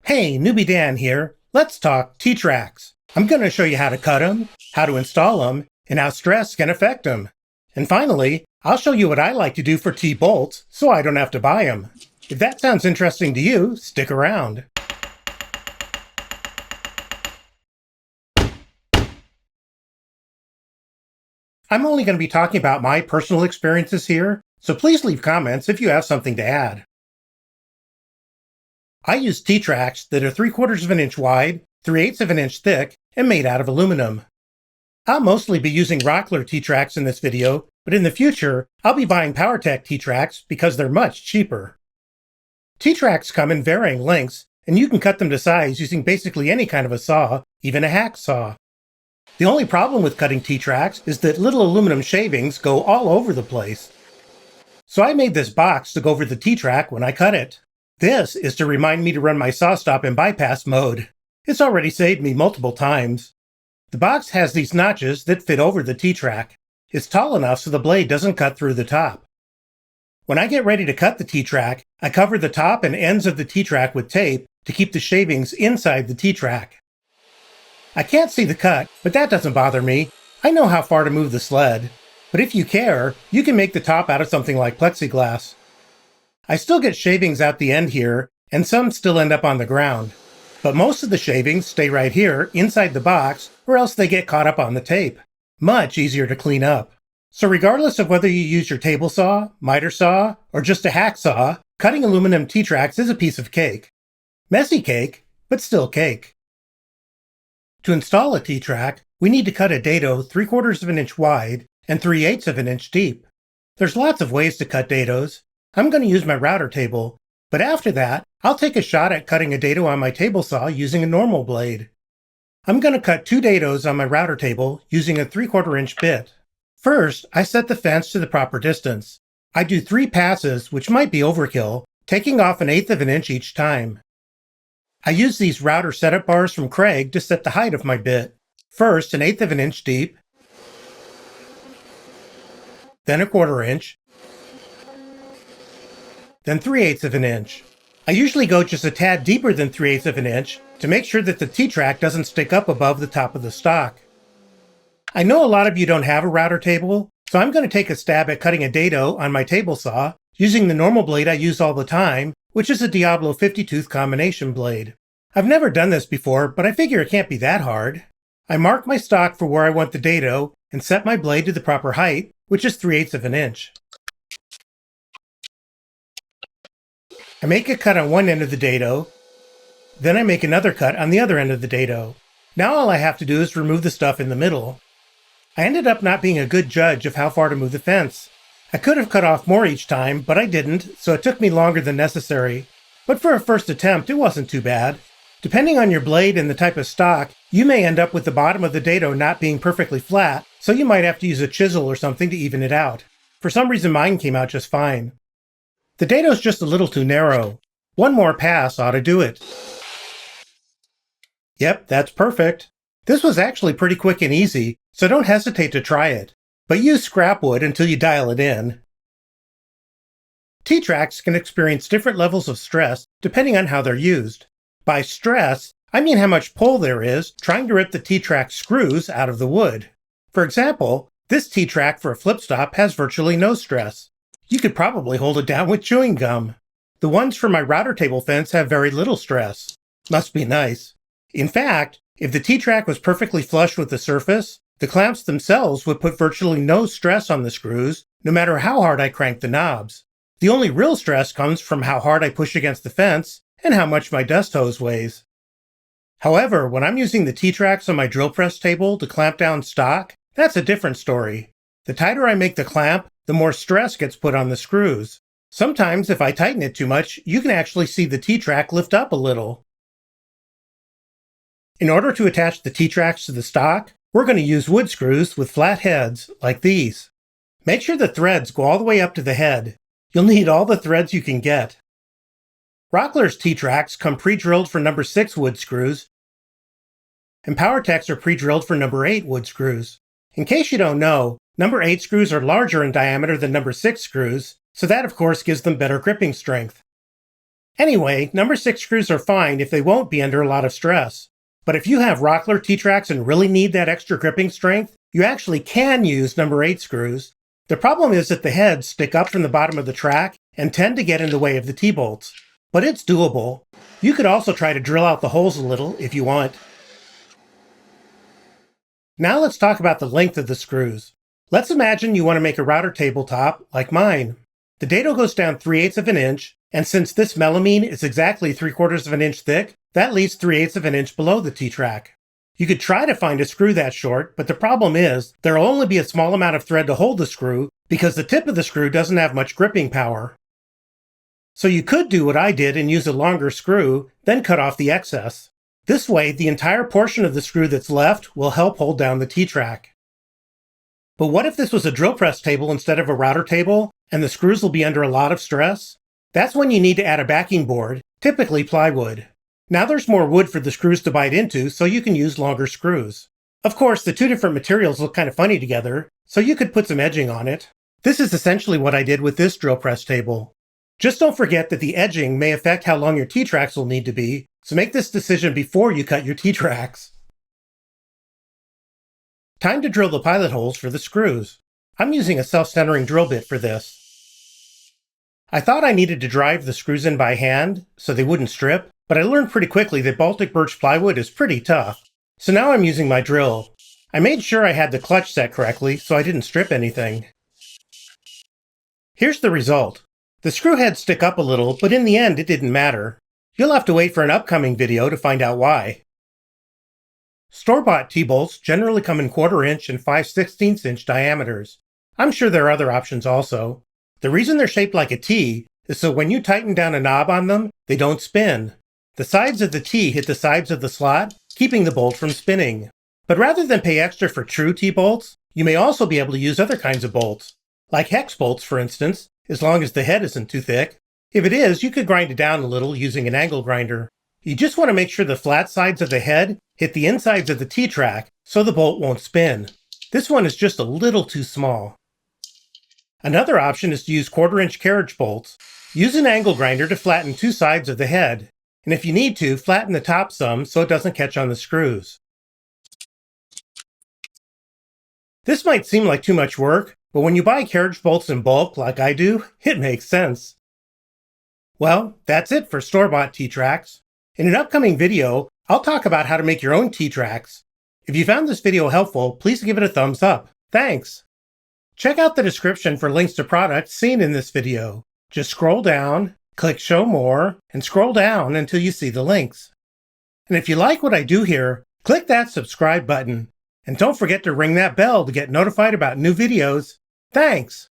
Hey, Newbie Dan here. Let's talk T-Tracks. I'm going to show you how to cut them, how to install them, and how stress can affect them. And finally, I'll show you what I like to do for T-bolts so I don't have to buy them. If that sounds interesting to you, stick around. I'm only going to be talking about my personal experiences here, so please leave comments if you have something to add. I use T-Tracks that are 3/4 of an inch wide, 3/8 of an inch thick, and made out of aluminum. I'll mostly be using Rockler T-Tracks in this video, but in the future, I'll be buying Powertec T-Tracks because they're much cheaper. T-Tracks come in varying lengths, and you can cut them to size using basically any kind of a saw, even a hacksaw. The only problem with cutting T-Tracks is that little aluminum shavings go all over the place. So I made this box to go over the T-Track when I cut it. This is to remind me to run my saw stop in bypass mode. It's already saved me multiple times. The box has these notches that fit over the T-Track. It's tall enough so the blade doesn't cut through the top. When I get ready to cut the T-Track, I cover the top and ends of the T-Track with tape to keep the shavings inside the T-Track. I can't see the cut, but that doesn't bother me. I know how far to move the sled. But if you care, you can make the top out of something like plexiglass. I still get shavings out the end here, and some still end up on the ground. But most of the shavings stay right here, inside the box, or else they get caught up on the tape. Much easier to clean up. So regardless of whether you use your table saw, miter saw, or just a hacksaw, cutting aluminum T-Tracks is a piece of cake. Messy cake, but still cake. To install a T-Track, we need to cut a dado 3/4 of an inch wide and 3/8 of an inch deep. There's lots of ways to cut dados. I'm going to use my router table, but after that, I'll take a shot at cutting a dado on my table saw using a normal blade. I'm going to cut 2 dados on my router table using a 3/4 inch bit. First, I set the fence to the proper distance. I do 3 passes, which might be overkill, taking off 1/8 of an inch each time. I use these router setup bars from Craig to set the height of my bit. First, 1/8 of an inch deep, then 1/4 inch, then 3/8 of an inch. I usually go just a tad deeper than 3/8 of an inch to make sure that the T-Track doesn't stick up above the top of the stock. I know a lot of you don't have a router table, so I'm going to take a stab at cutting a dado on my table saw using the normal blade I use all the time, which is a Diablo 50-tooth combination blade. I've never done this before, but I figure it can't be that hard. I mark my stock for where I want the dado and set my blade to the proper height, which is 3/8 of an inch. I make a cut on one end of the dado, then I make another cut on the other end of the dado. Now all I have to do is remove the stuff in the middle. I ended up not being a good judge of how far to move the fence. I could have cut off more each time, but I didn't, so it took me longer than necessary. But for a first attempt, it wasn't too bad. Depending on your blade and the type of stock, you may end up with the bottom of the dado not being perfectly flat, so you might have to use a chisel or something to even it out. For some reason mine came out just fine. The dado's just a little too narrow. One more pass ought to do it. Yep, that's perfect. This was actually pretty quick and easy, so don't hesitate to try it. But use scrap wood until you dial it in. T-Tracks can experience different levels of stress depending on how they're used. By stress, I mean how much pull there is trying to rip the T-Track screws out of the wood. For example, this T-Track for a flip stop has virtually no stress. You could probably hold it down with chewing gum. The ones for my router table fence have very little stress. Must be nice. In fact, if the T-Track was perfectly flush with the surface, the clamps themselves would put virtually no stress on the screws, no matter how hard I crank the knobs. The only real stress comes from how hard I push against the fence and how much my dust hose weighs. However, when I'm using the T-Tracks on my drill press table to clamp down stock, that's a different story. The tighter I make the clamp, the more stress gets put on the screws. Sometimes, if I tighten it too much, you can actually see the T-Track lift up a little. In order to attach the T-Tracks to the stock, we're going to use wood screws with flat heads, like these. Make sure the threads go all the way up to the head. You'll need all the threads you can get. Rockler's T-Tracks come pre-drilled for number 6 wood screws, and Powertec's are pre-drilled for number 8 wood screws. In case you don't know, number 8 screws are larger in diameter than number 6 screws, so that of course gives them better gripping strength. Anyway, number 6 screws are fine if they won't be under a lot of stress. But if you have Rockler T-Tracks and really need that extra gripping strength, you actually can use number 8 screws. The problem is that the heads stick up from the bottom of the track and tend to get in the way of the T-bolts. But it's doable. You could also try to drill out the holes a little if you want. Now let's talk about the length of the screws. Let's imagine you want to make a router tabletop like mine. The dado goes down 3/8 of an inch, and since this melamine is exactly 3/4 of an inch thick, that leaves 3/8 of an inch below the T-track. You could try to find a screw that short, but the problem is there'll only be a small amount of thread to hold the screw because the tip of the screw doesn't have much gripping power. So you could do what I did and use a longer screw, then cut off the excess. This way, the entire portion of the screw that's left will help hold down the T-track. But what if this was a drill press table instead of a router table, and the screws will be under a lot of stress? That's when you need to add a backing board, typically plywood. Now there's more wood for the screws to bite into, so you can use longer screws. Of course, the two different materials look kind of funny together, so you could put some edging on it. This is essentially what I did with this drill press table. Just don't forget that the edging may affect how long your T-tracks will need to be, so make this decision before you cut your T-tracks. Time to drill the pilot holes for the screws. I'm using a self-centering drill bit for this. I thought I needed to drive the screws in by hand so they wouldn't strip, but I learned pretty quickly that Baltic birch plywood is pretty tough. So now I'm using my drill. I made sure I had the clutch set correctly so I didn't strip anything. Here's the result. The screw heads stick up a little, but in the end it didn't matter. You'll have to wait for an upcoming video to find out why. Store-bought T-bolts generally come in 1/4 inch and 5/16 inch diameters. I'm sure there are other options also. The reason they're shaped like a T is so when you tighten down a knob on them, they don't spin. The sides of the T hit the sides of the slot, keeping the bolt from spinning. But rather than pay extra for true T-bolts, you may also be able to use other kinds of bolts, like hex bolts for instance, as long as the head isn't too thick. If it is, you could grind it down a little using an angle grinder. You just want to make sure the flat sides of the head hit the insides of the T-track so the bolt won't spin. This one is just a little too small. Another option is to use 1/4 inch carriage bolts. Use an angle grinder to flatten two sides of the head, and if you need to, flatten the top some so it doesn't catch on the screws. This might seem like too much work, but when you buy carriage bolts in bulk like I do, it makes sense. Well, that's it for store-bought T-tracks. In an upcoming video, I'll talk about how to make your own T-tracks. If you found this video helpful, please give it a thumbs up. Thanks! Check out the description for links to products seen in this video. Just scroll down, click Show More, and scroll down until you see the links. And if you like what I do here, click that subscribe button. And don't forget to ring that bell to get notified about new videos. Thanks!